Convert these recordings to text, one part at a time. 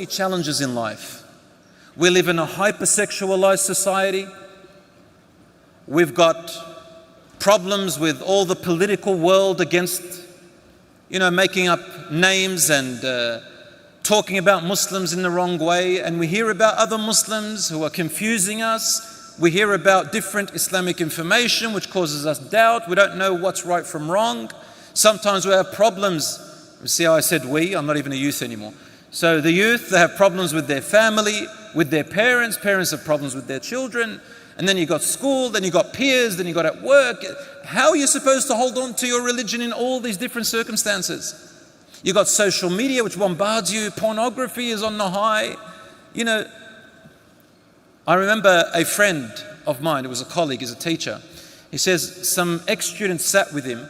challenges in life. We live in a hypersexualized society. We've got problems with all the political world against, making up names and talking about Muslims in the wrong way. And we hear about other Muslims who are confusing us. We hear about different Islamic information which causes us doubt. We don't know what's right from wrong. Sometimes we have problems. See how I said we? I'm not even a youth anymore. So the youth, they have problems with their family, with their parents. Parents have problems with their children. And then you got school, then you got peers, then you got at work. How are you supposed to hold on to your religion in all these different circumstances? You got social media which bombards you. Pornography is on the high. I remember a friend of mine, who was a colleague, he's a teacher. He says some ex-students sat with him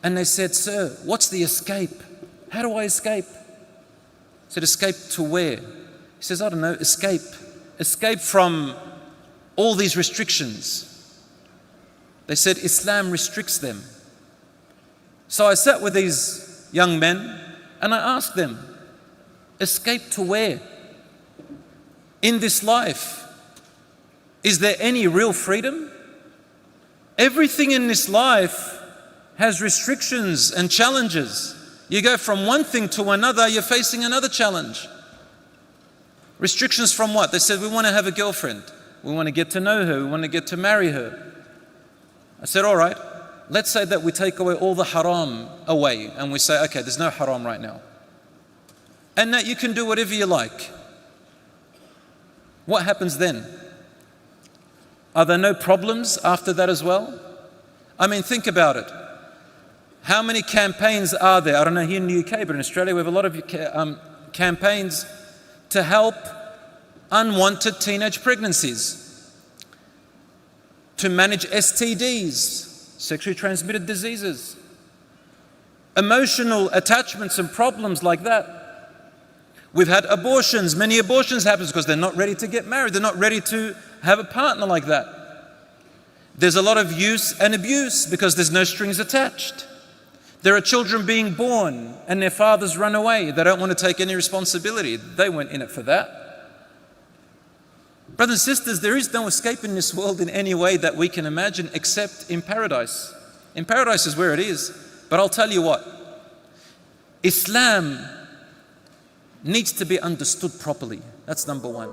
and they said, "Sir, what's the escape? How do I escape?" I said, "Escape to where?" He says, "I don't know, escape. Escape from all these restrictions." They said, "Islam restricts them." So I sat with these young men and I asked them, escape to where? In this life, is there any real freedom? Everything in this life has restrictions and challenges. You go from one thing to another, you're facing another challenge. Restrictions from what? They said, "We want to have a girlfriend. We want to get to know her. We want to get to marry her." I said, "All right, let's say that we take away all the haram away and we say, okay, there's no haram right now. And that you can do whatever you like." What happens then? Are there no problems after that as well? I mean, think about it. How many campaigns are there? I don't know here in the UK, but in Australia we have a lot of campaigns to help unwanted teenage pregnancies, to manage STDs, sexually transmitted diseases, emotional attachments and problems like that. We've had abortions. Many abortions happen because they're not ready to get married. They're not ready to have a partner like that. There's a lot of use and abuse because there's no strings attached. There are children being born and their fathers run away. They don't want to take any responsibility. They weren't in it for that. Brothers and sisters, there is no escape in this world in any way that we can imagine except in paradise. In paradise is where it is. But I'll tell you what, Islam needs to be understood properly. That's number one.